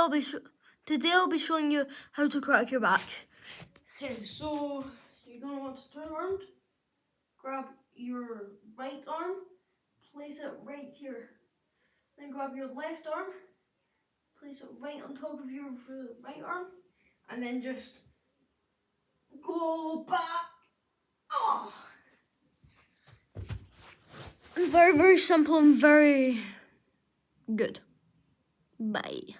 I'll be showing you how to crack your back. Okay, so you're gonna want to turn around, grab your right arm, place it right here. Then grab your left arm, place it right on top of your right arm, and then just go back. Oh. Very, very simple and very good. Bye.